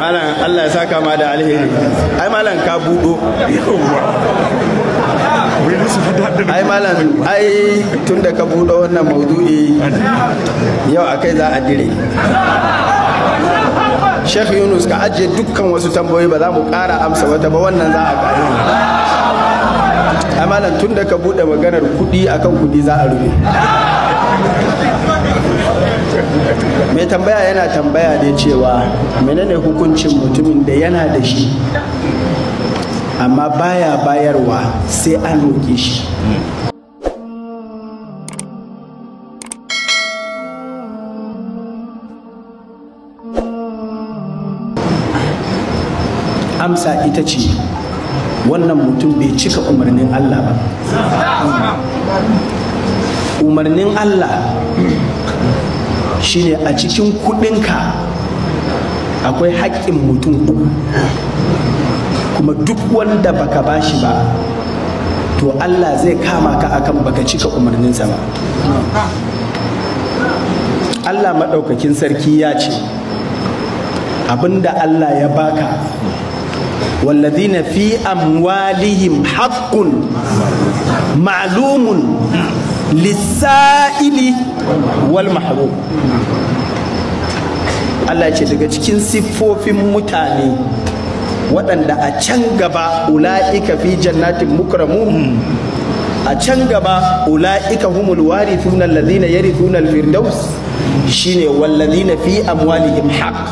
malam Allah ya saka ma da alheri. Ai malam ka budo. Ai malam ai tunda ka budo wannan maudu'i yau akai za a dire. Sheikh Yunus ka ajiye dukkan wasu tambayoyi ba za mu ƙara amsa wata ba, wannan za a ƙari. Ai malam tunda ka bude maganar kuɗi akan kuɗi za a rufe. Mai tambaya yana tambaya ne cewa menene hukuncin mutumin da yana da shi amma baya bayarwa sai an roƙe shi. Amsa ita ce wannan mutum bai cika umarnin Allah ba. Umarnin Allah shine a cikin kudinka akwai haƙƙin mutum uku, kuma duk wanda baka bashi ba to Allah zai kama ka akan baka cika umarninsa ba. Allah maɗaukakin sarki ya ce abinda Allah ya baka, walladhina fi amwalihim haqqun ma'lumun lissa'ili wal mahrum. Allah ce daga cikin siffofin mutane waɗanda a can gaba ula'ika fi jannatin mukramun, a can gaba ula'ika humul warithuna alladhina yarithuna al-firdaus, shine walladhina fi amwalihim haqq,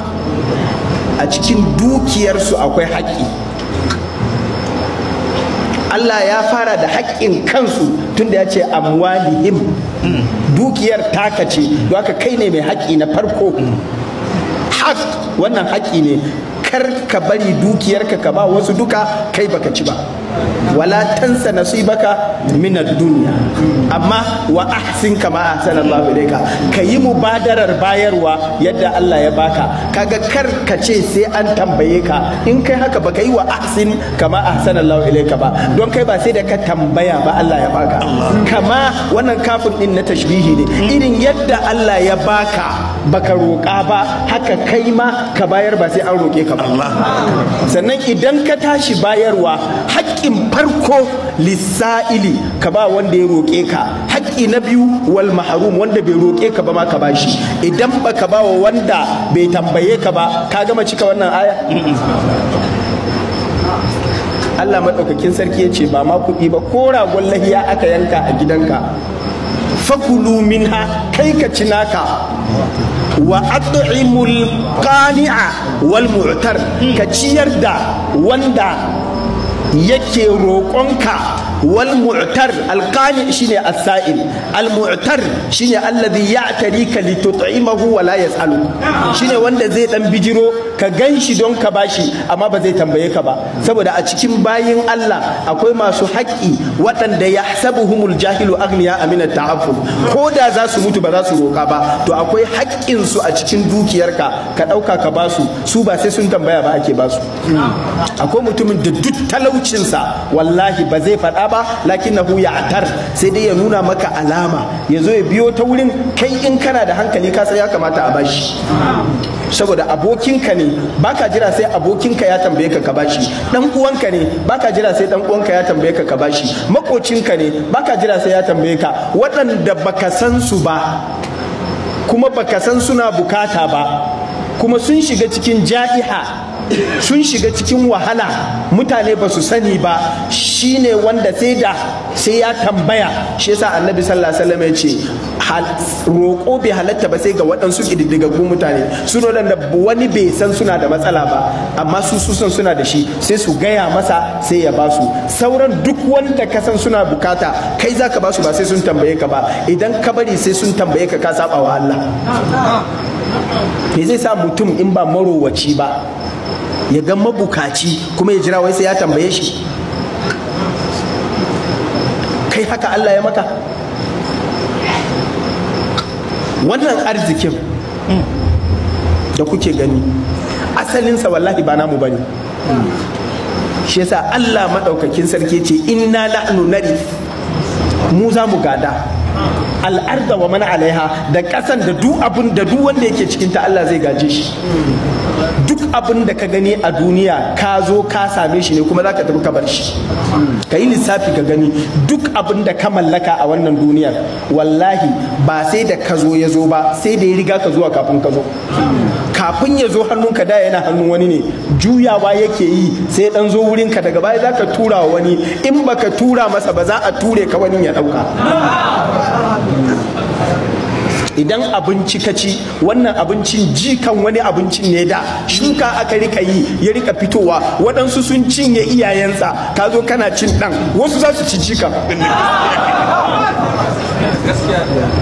a cikin dukiyarsu akwai haƙƙi. Allah ya fara da haƙƙin kansu tunda ya ce amwalihim, dukiyar taka ce, don haka kai ne mai haƙƙi na farko. Haƙ wannan haƙƙi ne, kar ka bari dukiyarka ka ba wasu duka kai baka ci ba. Wala tansa nasibaka min ad-dunya, amma wa ahsin kama ahsana Allahu ilayka, kayi mubadarar bayarwa yadda Allah ya baka. Kaga kar ka ce sai an tambaye ka, in kai haka baka yi wa ahsin kama ahsana Allahu ilayka ba, don kai ba sai da ka tambaya ba Allah ya baka. Kama wannan kafin din na tashbihi ne, irin yadda Allah ya baka baka roƙa ba, haka kai ma ka bayar ba sai an roƙe ka ba. Sannan idan ka tashi bayarwa, haƙƙin farko lissa'ili ka ba wanda ya roƙe ka, haƙƙi na biyu wal mahrum wanda bai roƙe ka ba ma ka bashi. Idan baka ba wa wanda bai tambaye ka ba, ka gama cika wannan aya. Allah maɗaukakin sarki ya ce ba ma kuɗi ba, ko ragon lahiya aka yanka a gidanka, fakulu minha, kai ka ci naka, wa at'imul qani'a wal mu'tar, ka ciyar da wanda yake roƙonka. Wal mu'tar, alqani shine as-sa'il, al mu'tar shine alladhi ya'tarika li tut'imahu wa la yas'alu, shine wanda zai dan bijiro ka ganshi don ka bashi amma ba zai tambaye ka ba. Saboda a cikin bayin Allah akwai masu haƙƙi waɗanda yahsabuhumul jahilu aghniya min at-ta'affuf, ko da za su mutu ba za su roƙa ba, to akwai haƙƙin su a cikin dukiyarka ka ɗauka ka basu, su ba sai sun tambaya ba ake basu. Akwai mutumin da duk talaucinsa wallahi ba zai faɗa ba, lakinnahu ya'tar, sai dai ya nuna maka alama, ya zo ya biyo ta wurin kai, in kana da hankali ka san ya kamata a bashi. Saboda abokinka ne, baka jira sai abokinka ya tambaye ka ka bashi. Dan uwanka ne, baka jira sai dan uwanka ya tambaye ka ka bashi. Makocinka ne, baka jira sai ya tambaye ka. Waɗanda baka san su ba, kuma baka san suna bukata ba, kuma sun shiga cikin ja'iha, sun shiga cikin wahala, mutane ba su sani ba, shine wanda sai ya tambaya. Shi yasa annabi sallallahu alaihi wasallam ya ce roƙo bai halatta ba sai ga waɗansu ƙididdigaggun mutane, suna da wani bai san suna da matsala ba amma su san suna da shi, sai su gaya masa sai ya ba su. Sauran duk wanda ka san suna bukata, kai za ka ba su ba sai sun tambaye ka ba. Idan ka bari sai sun tambaye ka, ka saba wa Allah. Me zai sa mutum in ba marowaci ba ya ga mabukaci kuma ya jira wai sai ya tambaye shi? Kai haka Allah ya maka? Wannan arzikin da kuke gani asalinsa wallahi ba namu bane. Shi yasa Allah madaukakin sarki ce inna nahnu narith, mu za mu gada al'arda wa man alaiha, da kasan da duk abun da duk wanda yake cikin ta Allah zai gaje shi. duk abin da ka gani a duniya ka zo ka same shi ne kuma za ka tafi ka bar shi. Ka yi lissafi ka gani duk abin da ka mallaka a wannan duniyar wallahi ba sai da ka zo ya zo ba, sai da ya riga ka zuwa kafin ka zo. Kafin ya zo hannunka da yana hannun wani ne, juyawa yake yi sai dan zo wurinka, daga baya za ka tura wa wani, in baka tura masa ba za a ture ka wani ya dauka. Idan abinci ka ci, wannan abincin jikan wani abincin ne da shuka aka rika yi ya rika fitowa, waɗansu sun cinye iyayensa, ka zo kana cin ɗan, wasu za su ci jikan.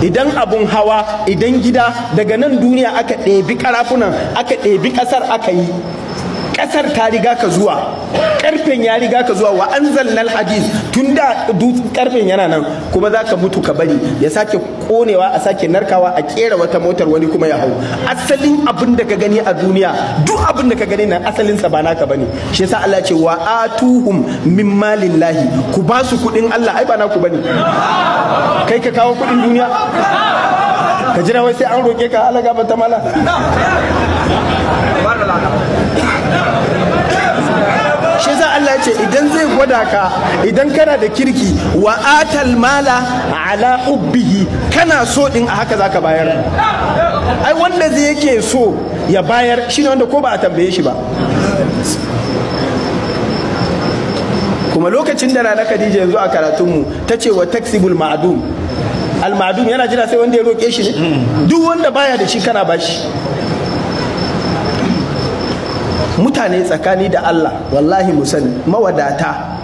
Idan abun hawa, idan gida, daga nan duniya aka ɗebi karafunan, aka ɗebi ƙasar aka yi, ƙasar ta riga ka zuwa, ƙarfen ya riga ka zuwa, wa anzalnal hadid, tun da ƙarfen yana nan, kuma za ka mutu ka bari ya sake konewa, a sake narkawa, a kera wata motar wani kuma ya hau. Asalin abin da ka gani a duniya, duk abin da ka gani nan asalinsa ba naka bane. Shi yasa Allah ce wa atuhum min malillahi, ku ba su kuɗin Allah, ai ba naku bane. Kai ka kawo kuɗin duniya ka jira wai sai an roƙe ka Allah gaba ta mala. Shi yasa Allah ce idan zai gwada ka, idan kana da kirki, wa atal mala ala ubbihi, kana so din a haka zaka bayar. Ai wanda zai yake so ya bayar shine wanda ko ba a tambaye shi ba. Kuma lokacin da Nana Khadija yanzu a karatunmu ta ce wa taksibul ma'dum, al ma'dum yana jira sai wanda ya roƙe shi ne, duk wanda baya da shi kana bashi. Mutane tsakani da Allah wallahi mu sani, mawadata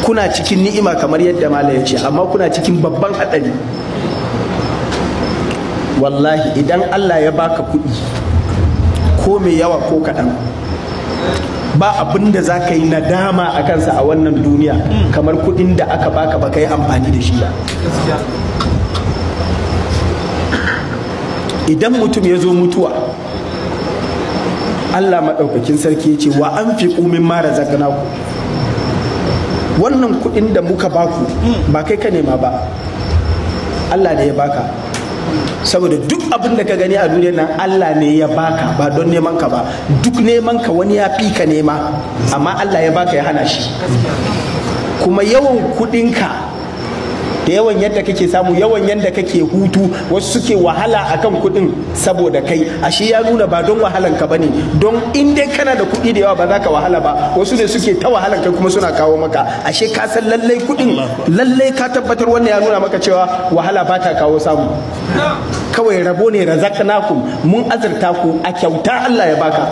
kuna cikin ni'ima kamar yadda Malam ya ce, amma kuna cikin babban haɗari. Wallahi idan Allah ya baka kuɗi ko mai yawa ko kaɗan, ba abin da za ka yi nadama a kansa a wannan duniya kamar kuɗin da aka baka baka yi amfani da shi ba. Idan mutum ya zo mutuwa, Allah maɗaukakin sarki ya ce wa an fi ƙumin mara razaqnaku, wannan kuɗin da muka baku ba kai ka nema ba, Allah ne ya baka. Saboda duk abin da ka gani a duniyar nan Allah ne ya baka, ba don neman ka ba. Duk neman ka wani ya fi ka nema, amma Allah ya baka ya hana shi. Kuma yawan kuɗinka da yawan yadda kake samu, yawan yadda kake hutu, wasu suke wahala akan kuɗin saboda kai, ashe ya nuna ba don wahalan ka bane. Don in dai kana da kuɗi da yawa ba za ka wahala ba, wasu ne suke ta wahalan kai kuma suna kawo maka. Ashe ka san lallai kuɗin, lallai ka tabbatar wannan ya nuna maka cewa wahala ba ta kawo samu. Kawai rabo ne, razaqnakum, mun azurta ku a kyauta Allah ya baka.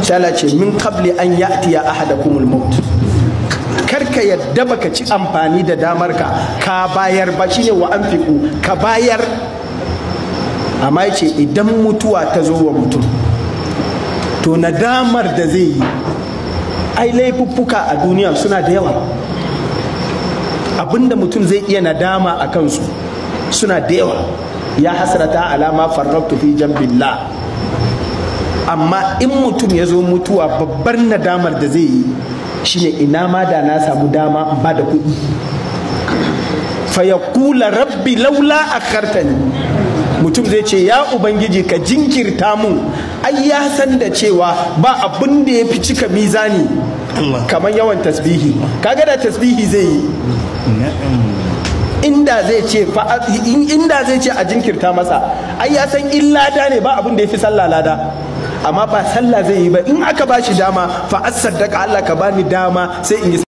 Sai Allah ce min qabli an ya'tiya ahadakumul maut, karka yadda baka ci amfani da damar ka bayar ba, shine wa anfiqu, ka bayar. Amma yace idan mutuwa ta zo wa mutum, to nadamar da zai yi, ai laifuffuka a duniya suna da yawa, abinda mutum zai iya nadama a kansu suna da yawa. Ya hasrata alama farrabtu fi jambillah. Amma in mutum ya zo mutuwa, babbar nadamar da zai yi shine ina ma da na samu dama ba da kuɗi, fa yaqula rabbi laula akhartani. Mutum zai ce ya ubangiji ka jinkirta mun. Ai ya san da cewa ba abin da ya fi cika mizani kamar yawan tasbihi. Kaga da tasbihi zai yi, inda zai ce a jinkirta masa, ai ya san in lada ne ba abin da ya fi sallah lada, amma ba sallah zai yi ba. In aka ba shi dama fa as-saddaqa, Allah ka bani dama sai in yi